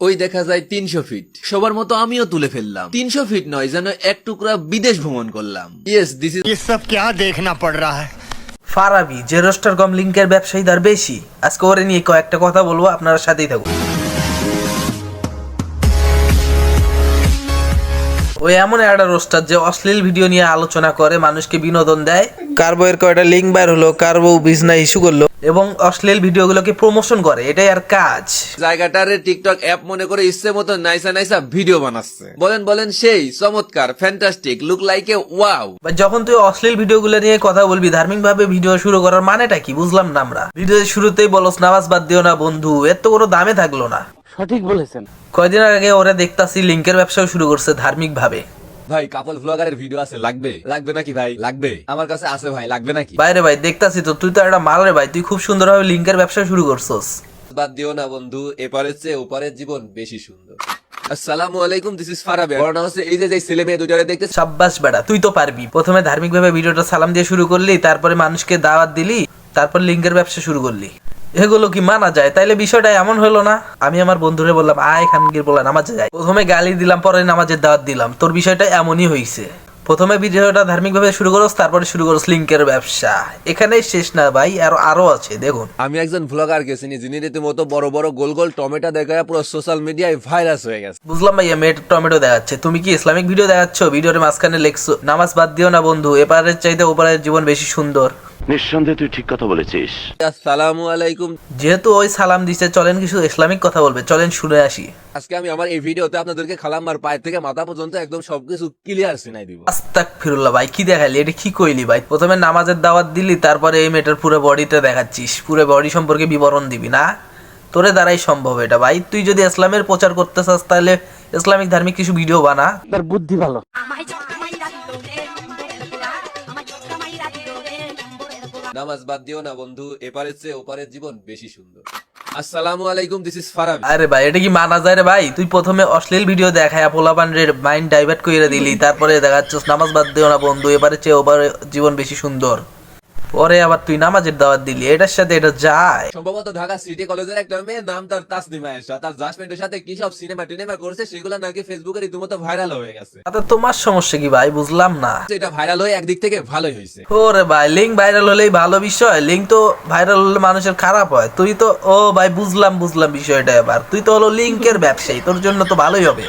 ওই দেখা যায় 300 ফিট। সবার মতো আমিও তুলে ফেললাম। 300 ফিট নয়, যেন এক টুকরা বিদেশ ভ্রমণ করলাম। ইয়েস, দিস ইজ ये सब क्या देखना पड़ रहा है। ফারাবি যে রোস্টার কম লিঙ্কের ব্যবসায়ী তার বেশি। আজকে ওরে নিয়ে কয়েকটা কথা বলবো, আপনারা সাথেই থাকুন। ওই এমন একটা রোস্টার যে অশ্লীল ভিডিও নিয়ে আলোচনা করে, মানুষকে বিনোদন দেয়। কার্বো এর কয়টা লিঙ্ক বাইর হলো, কার্বো বিজনা ইস্যু করলো এবং অশ্লীল ভিডিওগুলোকে প্রমোশন করে, এটাই আর কাজ। জায়গাটারে টিকটক অ্যাপ মনে করে ইচ্ছে মতো নাইসা নাইসা ভিডিও বানাচ্ছে। বলেন সেই চমৎকার, fantastic, look like a wow. যখন তুই অশ্লীল ভিডিওগুলো নিয়ে কথা বলবি, ধার্মিক ভাবে ভিডিও শুরু করার মানেটা কি বুঝলাম না আমরা। ভিডিওর শুরুতেই বলস নামাজ বাদ দিও না বন্ধু, এর তো কোনো দামে থাকলো না। সঠিক বলেছেন। কয়দিন আগে ওরা দেখতাছি লিঙ্কের ব্যবসাও শুরু করছে ধার্মিক ভাবে। ভাই কাপল ব্লগারের ভিডিও আছে, লাগবে নাকি ভাই? লাগবে, আমার কাছে আছে ভাই, লাগবে নাকি? বাইরে ভাই দেখতাছি তো, তুই তো একটা মাল রে ভাই, তুই খুব সুন্দরভাবে লিঙ্কের ব্যবসা শুরু করছস। বাদ দিও না বন্ধু, এপারের চেয়ে ওপারের জীবন বেশি সুন্দর। আসসালামু আলাইকুম, দিস ইজ ফারাবি। বর্ণনা হচ্ছে এই যে ছেলে মেয়ে দুইটারে দেখতে। সাব্বাস বেটা, তুই তো পারবি। প্রথমে ধার্মিক ভাবে ভিডিওটা সালাম দিয়ে শুরু করলি, তারপরে মানুষকে দাওয়াত দিলি, তারপর লিঙ্কের ব্যবসা শুরু করলি। এগুলো কি মানা যায়? তাইলে বিষয়টা এমন হলো না? আমি আমার বন্ধুরে বললাম আয় খানগির বলে নামাজে যাই, প্রথমে গালি দিলাম, পরে নামাজের দাওয়াত দিলাম। তোর বিষয়টা এমনই হইছে। প্রথমে ভিডিওটা ধার্মিক ভাবে শুরু করস, তারপরে শুরু করস লিঙ্কের ব্যবসা। এখানেই শেষ না ভাই, আরো আছে দেখুন। আমি একজন ব্লগার গেছিনি যিনি রীতিমতো বড় বড় গোল গোল টমেটো দেখায় পুরো সোশ্যাল মিডিয়ায় ভাইরাস হয়ে গেছে। বুঝলাম ভাইয়া, মেয়ের টমেটো দেখাচ্ছে। তুমি কি ইসলামিক ভিডিও দেখাচ্ছ? ভিডিওর মাঝখানে লেখছো নামাজ বাদ দিও না বন্ধু, এপারের চাইতে ওপারের জীবন বেশি সুন্দর। নিঃসন্দেহে তুই ঠিক কথা বলেছিস। আসসালামু আলাইকুম। যেহেতু ওই সালাম দিচ্ছে, চলেন কিছু ইসলামিক কথা বলবে, চলেন শুনে আসি। আজকে আমি আমার এই ভিডিওতে আপনাদেরকে খালাম্মার পায়ের থেকে মাথা পর্যন্ত একদম সবকিছু ক্লিয়ার শুনাই দিব। আস্তাগফিরুল্লাহ ভাই, কি দেখাইলি? এটা কি কইলি ভাই? প্রথমে নামাজের দাওয়াত দিলি, তারপরে এই মেয়েটার পুরো বডিটা দেখাচ্ছিস, পুরো বডি সম্পর্কে বিবরণ দিবি না? তোরে দ্বারাই সম্ভব এটা ভাই। তুই যদি ইসলামের প্রচার করতে চাস, তাহলে ইসলামিক ধার্মিক কিছু ভিডিও বানা। তার বুদ্ধি ভালো। নামাজ বাদ দিও না বন্ধু, এপারের চেয়ে ওপারের জীবন বেশি সুন্দর। আসসালামু আলাইকুম, দিস ইজ ফারাবি। আরে ভাই, এটা কি মানা যায় রে ভাই? তুই প্রথমে অশ্লীল ভিডিও দেখায় পোলাপানের মাইন্ড ডাইভার্ট করে দিলি, তারপরে দেখাচ্ছিস নামাজ বাদ দিও না বন্ধু, এবারে চেয়ে ওপারে জীবন বেশি সুন্দর। পরে আবার তুই নামাজের দাওয়াত দিলি, এটার সাথে এটা যায়? সম্ভবত ঢাকা সিটি কলেজের একটা মেয়ে, নাম তার তাসনিমা আয়েশা, তার জাজমেন্টের সাথে কি সব সিনেমা টিনেমা করছে, সেগুলো নাকি ফেসবুকে রীতিমতো ভাইরাল হয়ে গেছে। তাতে তোমার সমস্যা কি ভাই? বুঝলাম না। এটা ভাইরাল হয়ে একদিক থেকে ভালোই হয়েছে। ওরে ভাই, লিঙ্ক ভাইরাল হলেই ভালো বিষয়? লিঙ্ক তো ভাইরাল হলে মানুষের খারাপ হয়। তুই তো ও ভাই বুঝলাম বিষয়টা। এবার তুই তো হলো লিঙ্কের ব্যবসায়ী, তোর জন্য তো ভালোই হবে।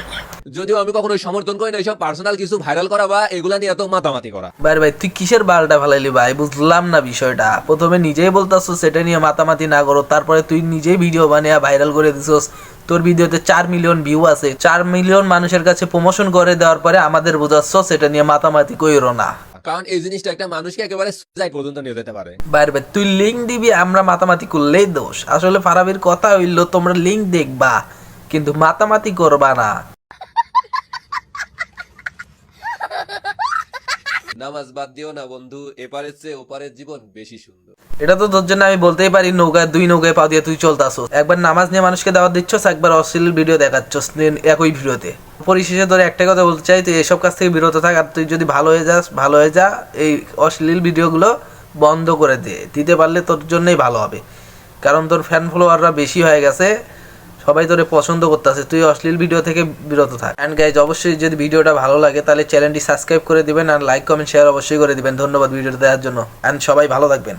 যদিও আমি কখনো সমর্থন করি না এইসব পার্সোনাল কিছু ভাইরাল করা বা এগুলা নিয়ে এত মাতামাতি করা। ভাই তুই কিসের বালটা ফালাইলি ভাই? বুঝলাম না বিষয়টা। প্রথমে নিজেই বলতাছো সেটা নিয়ে মাতামাতি না করো, তারপরে তুই নিজেই ভিডিও বানিয়ে ভাইরাল করে দিছস। তোর ভিডিওতে 4 মিলিয়ন ভিউ আছে, 4 মিলিয়ন মানুষের কাছে প্রমোশন করে দেওয়ার পরে আমাদের বোঝাচ্ছ সেটা নিয়ে মাতামাতি কইরো না। কারণ এই জিনিসটা একটা মানুষকে একেবারে সুইসাইড পর্যন্ত নিয়ে যেতে পারে। ভাই তুই লিঙ্ক দিবি, আমরা মাতামাতি করলেই দোষ। আসলে ফারাবির কথা হইলো তোমরা লিঙ্ক দেখবা, কিন্তু মাতামাতি করবা না। নামাজ বাদ দিও না বন্ধু, এপারের চেয়ে ওপারের জীবন বেশি সুন্দর। এটা তো তোর জন্য আমি বলতেই পারি, দুই নৌকায় পা দিয়ে তুই চলতাছস। একবার নামাজ নিয়ে মানুষকে দাওয়াত দিচ্ছস, একবার অশ্লীল ভিডিও দেখাচ্ছস একই ভিডিওতে। পরিশেষে তোর একটা কথা বলতে চাই, তুই এসব কাজ থেকে বিরত থাক। আর তুই যদি ভালো হয়ে যা, এই অশ্লীল ভিডিওগুলো বন্ধ করে দিতে পারলে তোর জন্যই ভালো হবে। কারণ তোর ফ্যান ফলোয়াররা বেশি হয়ে গেছে, সবাই তোরে পছন্দ করতেছে। তুই অশ্লীল ভিডিও থেকে বিরত থাক। এন্ড গাইজ, অবশ্যই যদি ভিডিওটা ভালো লাগে তাহলে চ্যানেলটি সাবস্ক্রাইব করে দিবেন, আর লাইক কমেন্ট শেয়ার অবশ্যই করে দিবেন। ধন্যবাদ ভিডিওটা দেখার জন্য, এন্ড সবাই ভালো থাকবেন।